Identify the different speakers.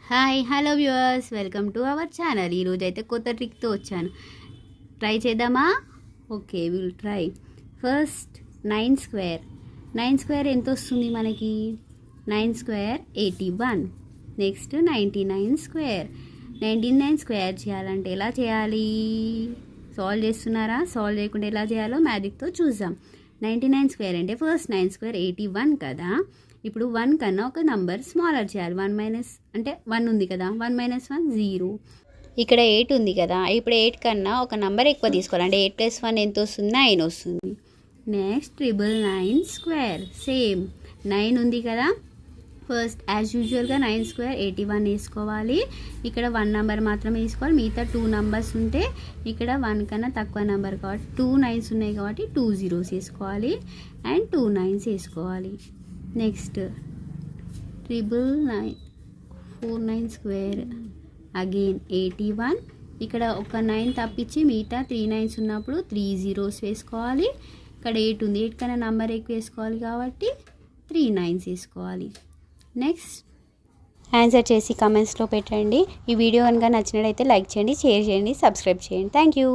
Speaker 1: Hi hello viewers, welcome to our channel. ఈరోజు అయితే కొత్త ట్రిక్తో వచ్చాను. ట్రై చేద్దామా? Okay, will try. First 9 square ఎంత వస్తుంది మనకి? 9 స్క్వేర్ 81. Next 99 square. 99 స్క్వేర్ చేయాలంటే ఎలా చేయాలి? సాల్వ్ చేస్తున్నారా? సాల్వ్ చేయకుండా ఎలా చేయాలో మ్యాజిక్తో చూద్దాం. 99 స్క్వేర్ అంటే ఫస్ట్ 9 స్క్వేర్ 81 కదా. ఇప్పుడు 1 కన్నా ఒక నంబర్ స్మాలర్ చేయాలి. 1 మైనస్ అంటే 1 ఉంది కదా, 1 మైనస్ 1 0. ఇక్కడ 8 ఉంది కదా, ఇప్పుడు 8 కన్నా ఒక నంబర్ ఎక్కువ తీసుకోవాలి. అంటే 8 + 1 ఎంత వస్తుంది? 9 వస్తుంది. Next 999 square. సేమ్ 9 ఉంది కదా, ఫస్ట్ యాజ్ యూజువల్గా 9 స్క్వేర్ 81 వేసుకోవాలి. ఇక్కడ 1 నెంబర్ మాత్రమే తీసుకోవాలి. మిగతా 2 నెంబర్స్ ఉంటే ఇక్కడ 1 కన్నా తక్కువ నెంబర్ కాబట్టి 2 9s ఉన్నాయి కాబట్టి 2 zeros వేసుకోవాలి అండ్ 2 9s వేసుకోవాలి. Next 999 square again 81. ఇక్కడ ఒక 9 తప్పించి మిగతా 3 9s ఉన్నప్పుడు 3 zeros వేసుకోవాలి. ఇక్కడ 8 ఉంది, 8 కన్నా నెంబర్ ఎక్కువ వేసుకోవాలి కాబట్టి 3 9s వేసుకోవాలి. నెక్స్ట్ ఆన్సర్ చేసి కమెంట్స్లో పెట్టండి. ఈ వీడియో కనుక నచ్చినట్లయితే లైక్ చేయండి, షేర్ చేయండి, సబ్స్క్రైబ్ చేయండి. Thank you.